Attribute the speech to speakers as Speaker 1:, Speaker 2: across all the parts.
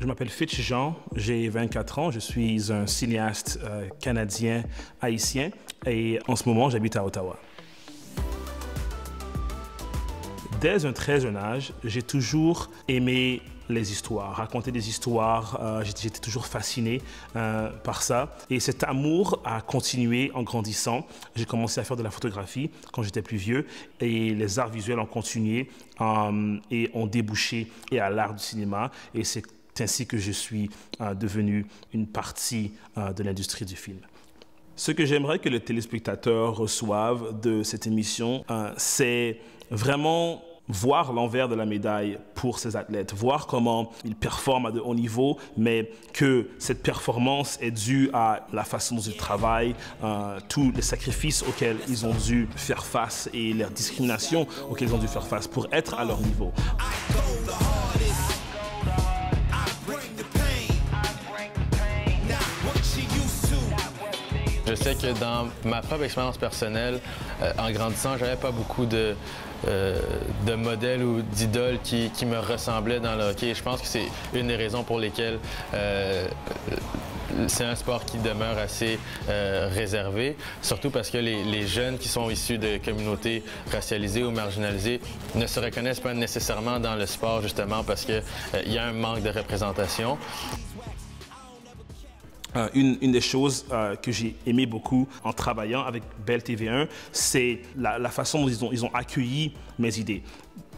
Speaker 1: Je m'appelle Fitch Jean, j'ai 24 ans, je suis un cinéaste canadien-haïtien et en ce moment j'habite à Ottawa. Dès un très jeune âge, j'ai toujours aimé les histoires, raconter des histoires, j'étais toujours fasciné par ça. Et cet amour a continué en grandissant. J'ai commencé à faire de la photographie quand j'étais plus vieux et les arts visuels ont continué et ont débouché à l'art du cinéma. Et c'est ainsi que je suis devenu une partie de l'industrie du film. Ce que j'aimerais que les téléspectateurs reçoivent de cette émission, c'est vraiment voir l'envers de la médaille pour ces athlètes, voir comment ils performent à de haut niveau, mais que cette performance est due à la façon dont ils travaillent, tous les sacrifices auxquels ils ont dû faire face et les discriminations auxquelles ils ont dû faire face pour être à leur niveau.
Speaker 2: Je sais que dans ma propre expérience personnelle, en grandissant, j'avais pas beaucoup de modèles ou d'idoles qui me ressemblaient dans le hockey. Je pense que c'est une des raisons pour lesquelles c'est un sport qui demeure assez réservé, surtout parce que les jeunes qui sont issus de communautés racialisées ou marginalisées ne se reconnaissent pas nécessairement dans le sport, justement parce qu'il y a un manque de représentation.
Speaker 1: Une des choses que j'ai aimé beaucoup en travaillant avec Bell TV1, c'est la façon dont ils ont accueilli mes idées.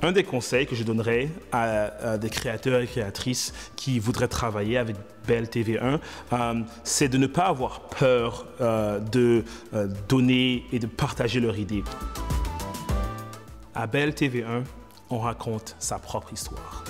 Speaker 1: Un des conseils que je donnerais à des créateurs et créatrices qui voudraient travailler avec Bell TV1, c'est de ne pas avoir peur de donner et de partager leurs idées. À Bell TV1, on raconte sa propre histoire.